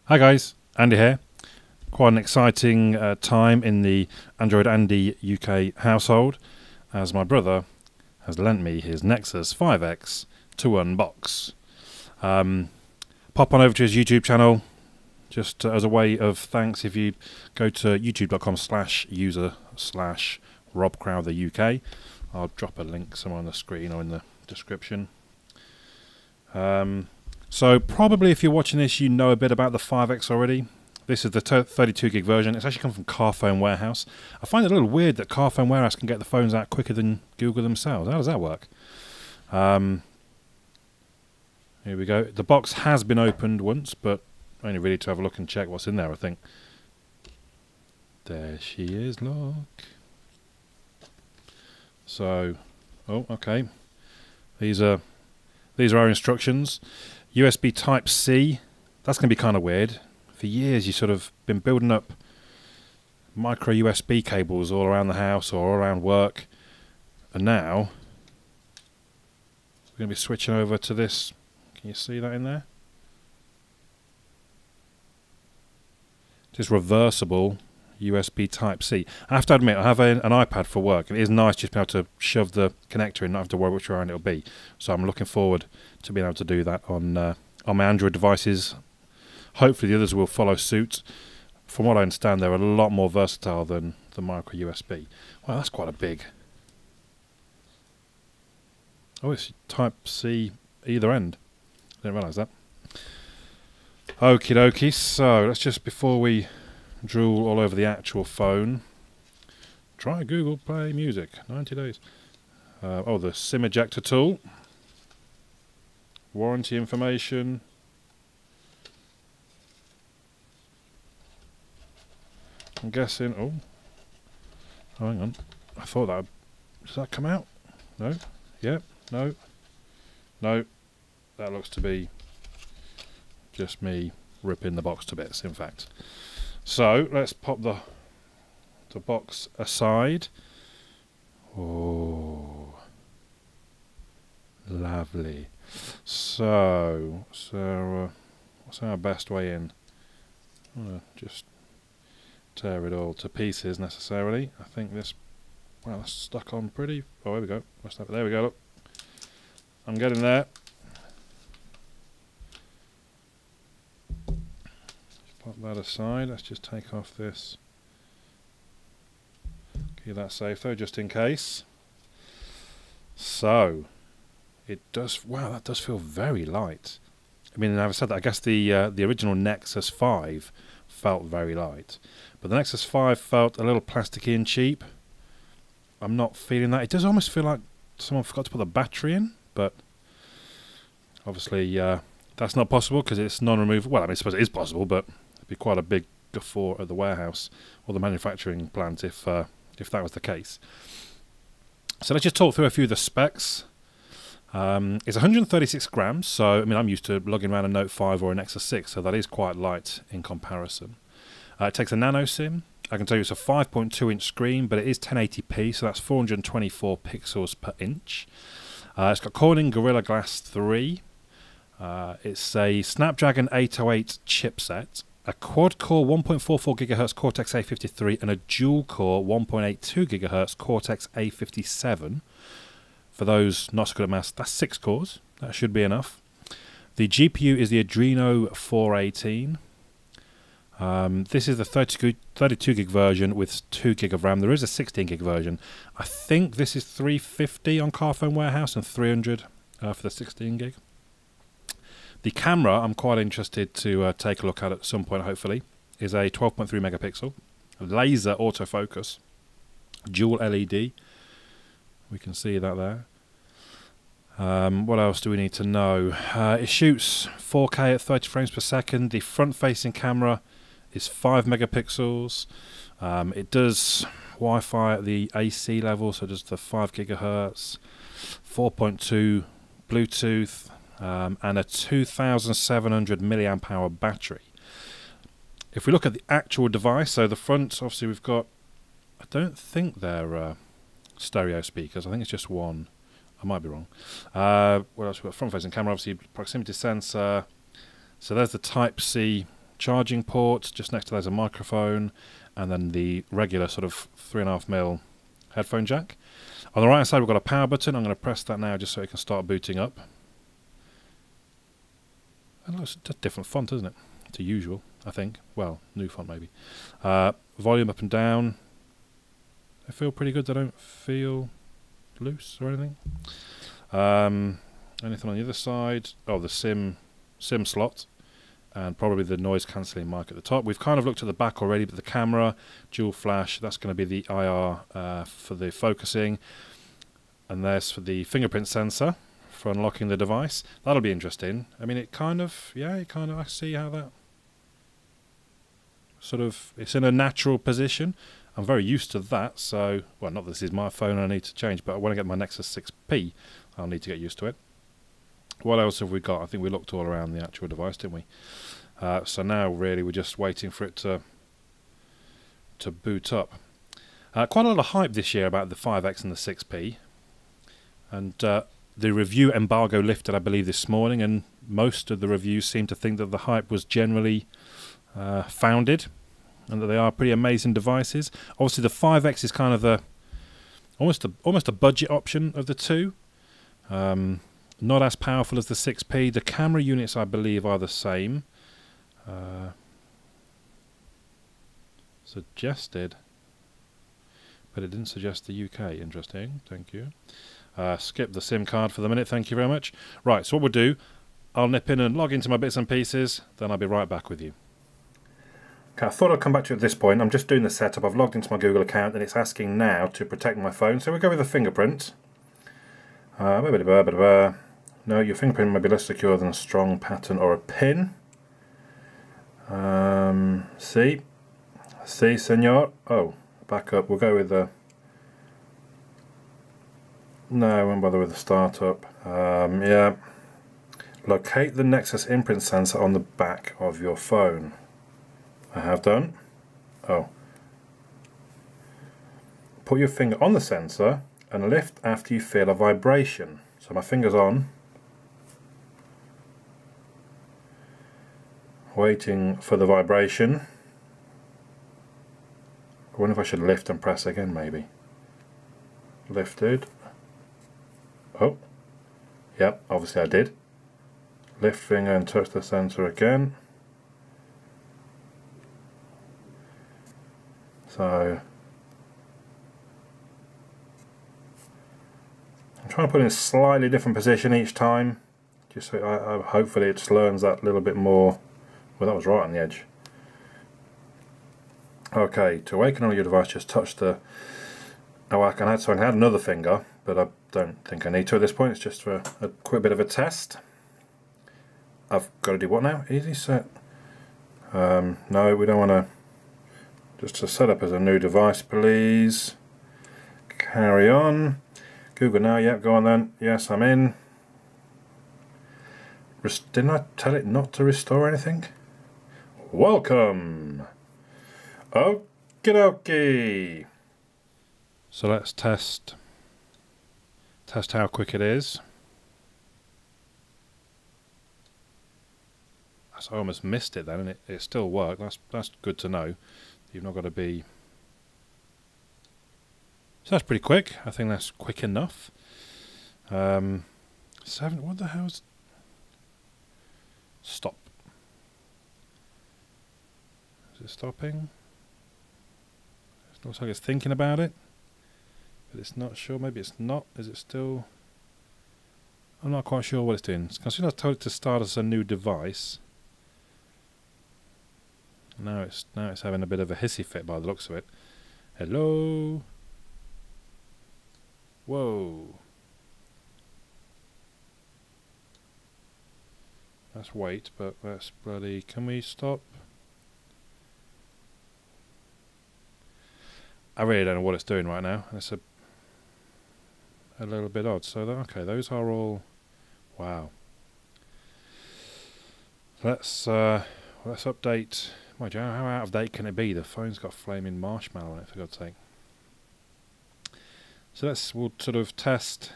Hi guys, Andy here. Quite an exciting time in the Android Andy UK household, as my brother has lent me his Nexus 5X to unbox. Pop on over to his YouTube channel, just as a way of thanks. If you go to youtube.com/user/RobCrowtherUK, I'll drop a link somewhere on the screen or in the description. So probably if you're watching this, you know a bit about the 5X already. This is the 32 gig version. It's actually come from Carphone Warehouse. I find it a little weird that Carphone Warehouse can get the phones out quicker than Google themselves. How does that work? Here we go. The box has been opened once, but only really to have a look and check what's in there, I think. There she is, look. So, oh, okay. These are our instructions. USB Type-C, that's going to be kind of weird. For years you sort of been building up micro USB cables all around the house or all around work, and now we're going to be switching over to this. Can you see that in there? This reversible USB Type-C. I have to admit, I have an iPad for work, and it is nice just to be able to shove the connector in, not have to worry which way around it'll be. So I'm looking forward to being able to do that on my Android devices. Hopefully the others will follow suit. From what I understand, they're a lot more versatile than the micro USB. Well, that's quite a big. Oh, it's Type-C either end. I didn't realise that. Okie dokie. So let's just, before we drool all over the actual phone, try Google Play Music. 90 days. Oh, the SIM ejector tool. Warranty information. I'm guessing. Oh, hang on. I thought that. Does that come out? No. Yep. No. No. That looks to be just me ripping the box to bits. In fact. So let's pop the box aside. Oh, lovely. So what's our best way in? I'm gonna just tear it all to pieces necessarily. I think this, well, that's stuck on pretty. Oh, here we go. There we go. Look, I'm getting there. Pop that aside. Let's just take off this. Keep that safe though, just in case. So it does. Wow, that does feel very light. I mean, having said that, I guess the original Nexus 5 felt very light, but the Nexus 5 felt a little plasticky and cheap. I'm not feeling that. It does almost feel like someone forgot to put the battery in, but obviously that's not possible because it's non-removable. Well, I mean, I suppose it is possible, but it'd be quite a big guffaw at the warehouse or the manufacturing plant if that was the case. So let's just talk through a few of the specs. It's 136 grams, so I mean, I'm used to lugging around a Note 5 or a Nexus 6, so that is quite light in comparison. It takes a nano SIM. I can tell you it's a 5.2-inch screen, but it is 1080p, so that's 424 pixels per inch. It's got Corning Gorilla Glass 3. It's a Snapdragon 808 chipset, a quad-core 1.44 GHz Cortex-A53, and a dual-core 1.82 GHz Cortex-A57. For those not so good at maths, that's 6 cores. That should be enough. The GPU is the Adreno 418. This is the 32 gig version with 2 gig of RAM. There is a 16 gig version. I think this is 350 on Carphone Warehouse and 300 for the 16 gig. The camera, I'm quite interested to take a look at some point, hopefully, is a 12.3 megapixel laser autofocus, dual LED. We can see that there. What else do we need to know? It shoots 4K at 30 frames per second. The front-facing camera is 5 megapixels. It does Wi-Fi at the AC level, so it does the 5 gigahertz, 4.2 Bluetooth, and a 2,700 milliamp hour battery. If we look at the actual device, so the front, obviously we've got, I don't think they're stereo speakers. I think it's just one. I might be wrong. What else? We've got front-facing camera, obviously proximity sensor. So there's the Type-C charging port. Just next to there's a microphone, and then the regular sort of 3.5mm headphone jack. On the right hand side we've got a power button. I'm going to press that now just so it can start booting up. And it's just different font, isn't it, to usual, I think. Well, new font maybe. Volume up and down. They feel pretty good. They don't feel loose or anything. Anything on the other side? Oh, the SIM slot, and probably the noise cancelling mic at the top. We've kind of looked at the back already, but the camera, dual flash, that's going to be the IR for the focusing, and there's for the fingerprint sensor for unlocking the device. That'll be interesting. I mean, I see how that sort of, it's in a natural position. I'm very used to that, so, well, not that this is my phone and I need to change, but when I get my Nexus 6P, I'll need to get used to it. What else have we got? I think we looked all around the actual device, didn't we? So now, really, we're just waiting for it to boot up. Quite a lot of hype this year about the 5X and the 6P. And the review embargo lifted, I believe, this morning, and most of the reviews seem to think that the hype was generally founded, and that they are pretty amazing devices. Obviously, the 5X is kind of almost a budget option of the two. Not as powerful as the 6P. The camera units, I believe, are the same. Suggested, but it didn't suggest the UK. Interesting. Thank you. Skip the SIM card for the minute. Thank you very much. Right, so what we'll do, I'll nip in and log into my bits and pieces, then I'll be right back with you. Okay, I thought I'd come back to you at this point. I'm just doing the setup. I've logged into my Google account and it's asking now to protect my phone. So we'll go with a fingerprint. No, your fingerprint may be less secure than a strong pattern or a pin. See, senor. Oh, back up. We'll go with the... No, I won't bother with the startup. Yeah. Locate the Nexus imprint sensor on the back of your phone. I have done. Oh. Put your finger on the sensor and lift after you feel a vibration. So my finger's on. Waiting for the vibration. I wonder if I should lift and press again, maybe. Lifted. Oh. Yep, obviously I did. Lift finger and touch the sensor again. So I'm trying to put it in a slightly different position each time, just so hopefully it just learns that little bit more. Well, that was right on the edge. Okay, to awaken on your device, just touch the... Oh, I can add another finger, but I don't think I need to at this point. It's just for a quick bit of a test. I've got to do what now? Easy set. No, we don't want to... Just to set up as a new device, please. Carry on. Google now, yep, go on then. Yes, I'm in. Didn't I tell it not to restore anything? Welcome! Okie dokie! So let's test how quick it is. So I almost missed it then, and it still worked. That's good to know. You've not got to be... So that's pretty quick. I think that's quick enough. 7... What the hell's... Stop. Is it stopping? It looks like it's thinking about it, but it's not sure. Maybe it's not. Is it still... I'm not quite sure what it's doing. Considering I told it to start as a new device. Now it's having a bit of a hissy fit by the looks of it. Hello. Whoa. Let's wait, but let's bloody... Can we stop? I really don't know what it's doing right now. It's a little bit odd. So okay, those are all... Wow. Let's update... Mind you, how out of date can it be? The phone's got flaming marshmallow on it, for God's sake. So we'll sort of test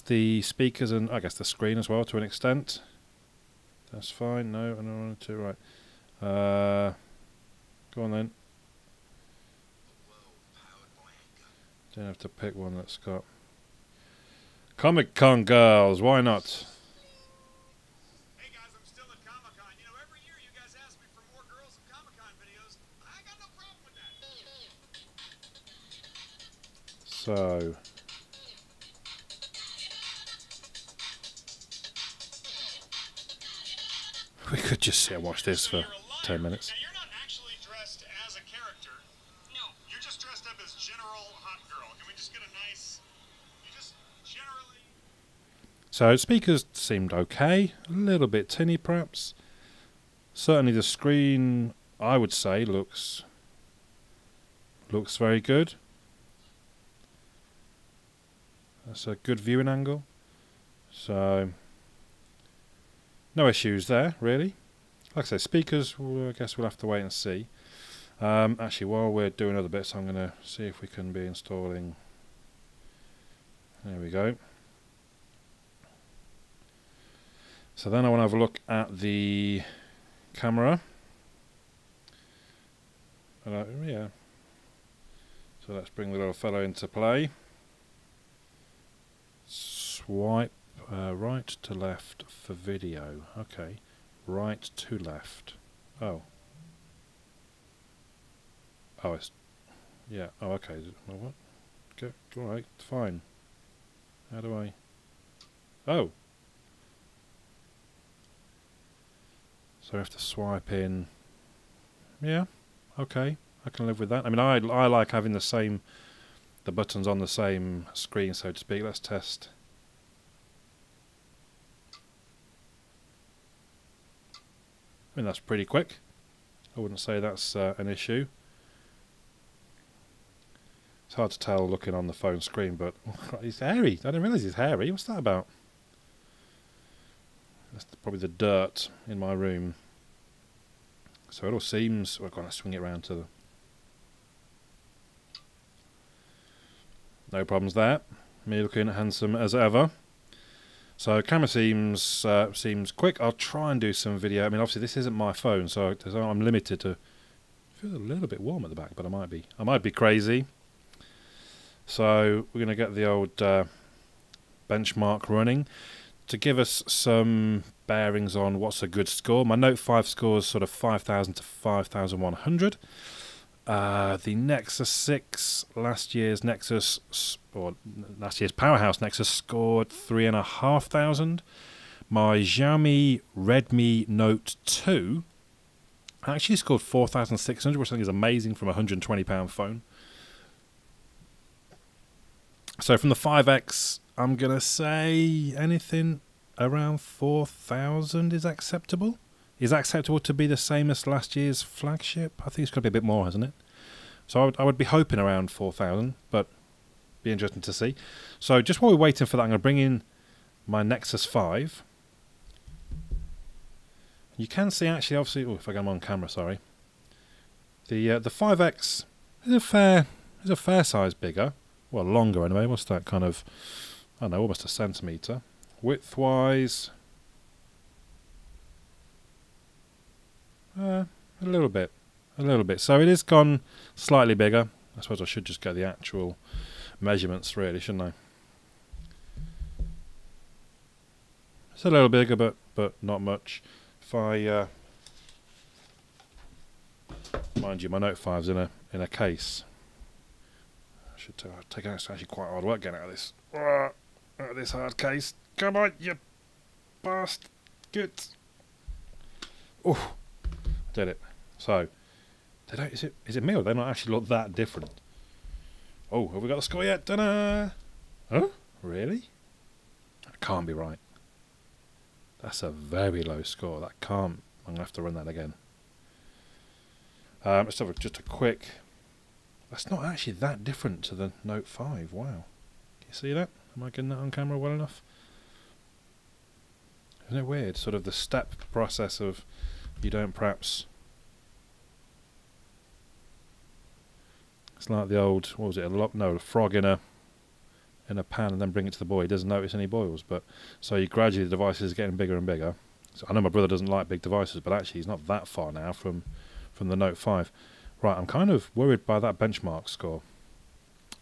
the speakers and I guess the screen as well to an extent. That's fine. No, I don't want to. Right. Go on then. Don't have to pick one that's got Comic Con girls. Why not? Hey guys, I'm still at Comic Con. You know, every year you guys ask me for more girls and Comic Con videos. I got no problem with that. So. We could just sit and watch this for 10 minutes. Now, you're not actually dressed as a character. No. You're just dressed up as General Hot Girl. Can we just get a nice... You just generally... So speakers seemed okay. A little bit tinny perhaps. Certainly the screen, I would say, looks very good. That's a good viewing angle. So... no issues there, really. Like I say, speakers, well, I guess we'll have to wait and see. Actually, while we're doing other bits, I'm going to see if we can be installing... There we go. So then I want to have a look at the camera. Yeah. So let's bring the little fellow into play. Swipe right to left for video. Okay. Right to left. Oh. Oh, it's... yeah. Oh, okay. Well, what? Okay. Alright. Fine. How do I... oh. So I have to swipe in. Yeah. Okay. I can live with that. I mean, I like having the buttons on the same screen, so to speak. Let's test. I mean, that's pretty quick. I wouldn't say that's an issue. It's hard to tell looking on the phone screen, but he's hairy. I didn't realise he's hairy. What's that about? That's probably the dirt in my room. So it all seems... we're going to swing it around to the... no problems there. Me looking handsome as ever. So camera seems quick. I'll try and do some video. I mean, obviously this isn't my phone, so I'm limited to... I feel a little bit warm at the back, but I might be crazy. So we're going to get the old benchmark running to give us some bearings on what's a good score. My Note 5 scores sort of 5,000 to 5,100. The Nexus 6, last year's Powerhouse Nexus scored 3,500. My Xiaomi Redmi Note 2 actually scored 4,600, which I think is amazing from a £120 phone. So from the 5X, I'm going to say anything around 4,000 is acceptable. Is that acceptable to be the same as last year's flagship? I think it's going to be a bit more, hasn't it? So I would be hoping around 4,000, but be interesting to see. So just while we're waiting for that, I'm going to bring in my Nexus 5. You can see actually, obviously, oh, if I get them on camera, sorry. The 5X is a fair size bigger. Well, longer anyway. What's that kind of, I don't know, almost a centimetre. Width-wise, a little bit. So it is gone slightly bigger. I suppose I should just get the actual measurements really, shouldn't I? It's a little bigger, but not much. If I mind you, my Note 5's in a case. I should take it. It's actually quite hard work getting out of this hard case. Come on, you bastard! Oh, did it. So they don't. Is it me or they not actually look that different? Oh, have we got the score yet? Ta-da! Huh? Really? That can't be right. That's a very low score. That can't. I'm gonna have to run that again. Let's have just a quick. That's not actually that different to the Note 5. Wow. Can you see that? Am I getting that on camera well enough? Isn't it weird? Sort of the step process of you don't perhaps. It's like the old, what was it? A frog in a pan and then bring it to the boil. He doesn't notice any boils, but so you gradually the device is getting bigger and bigger. So I know my brother doesn't like big devices, but actually he's not that far now from the Note 5. Right, I'm kind of worried by that benchmark score.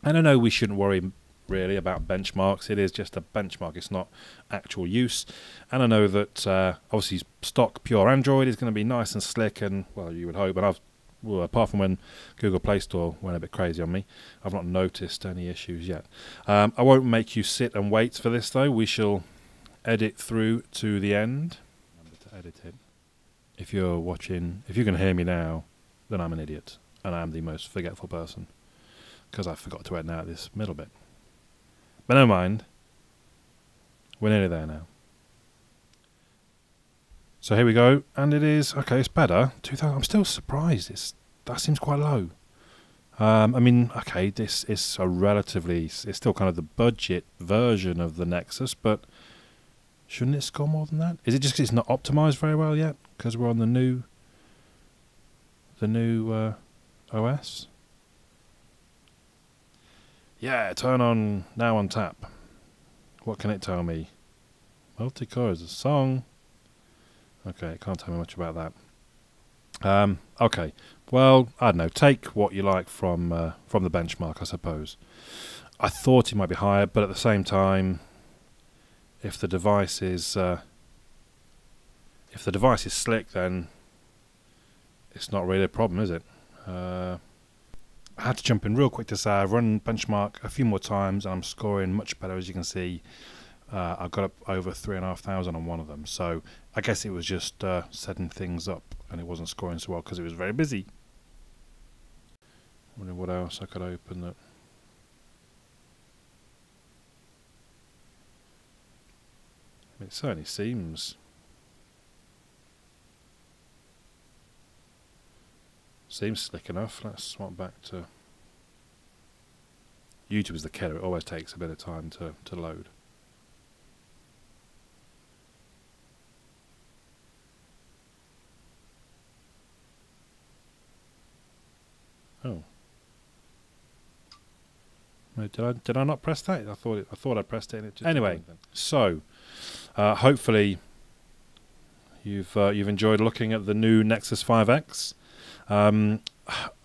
And I know we shouldn't worry really about benchmarks. It is just a benchmark. It's not actual use. And I know that obviously stock pure Android is going to be nice and slick, and well, you would hope. And apart from when Google Play Store went a bit crazy on me, I've not noticed any issues yet. I won't make you sit and wait for this though. We shall edit through to the end. Remember to edit it. If you're watching, if you can hear me now, then I'm an idiot, and I'm the most forgetful person, because I forgot to edit out this middle bit. But never mind, we're nearly there now. So here we go, and it is, okay, it's better. 2000, I'm still surprised, that seems quite low. I mean, okay, this is a relatively, it's still kind of the budget version of the Nexus, but shouldn't it score more than that? Is it just because it's not optimized very well yet? Because we're on the new OS? Yeah, turn on now on tap. What can it tell me? Multicore is a song. Okay, it can't tell me much about that. Okay, well, I don't know. Take what you like from the benchmark, I suppose. I thought it might be higher, but at the same time, if the device is slick, then it's not really a problem, is it? I had to jump in real quick to say I've run benchmark a few more times and I'm scoring much better, as you can see. I got up over 3,500 on one of them, so I guess it was just setting things up and it wasn't scoring so well because it was very busy. I wonder what else I could open that. It certainly seems slick enough. Let's swap back to YouTube. Is the killer. It always takes a bit of time to load. Oh, did I not press that? I thought I pressed it. And it just anyway. So hopefully you've enjoyed looking at the new Nexus 5X.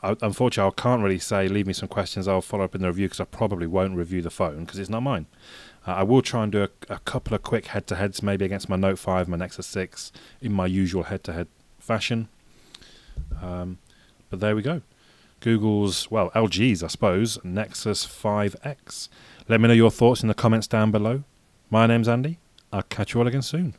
Unfortunately, I can't really say leave me some questions. I'll follow up in the review because I probably won't review the phone because it's not mine. I will try and do a couple of quick head-to-heads, maybe against my Note 5, my Nexus 6, in my usual head-to-head fashion. But there we go. Google's, well, LG's, I suppose, Nexus 5X. Let me know your thoughts in the comments down below. My name's Andy. I'll catch you all again soon.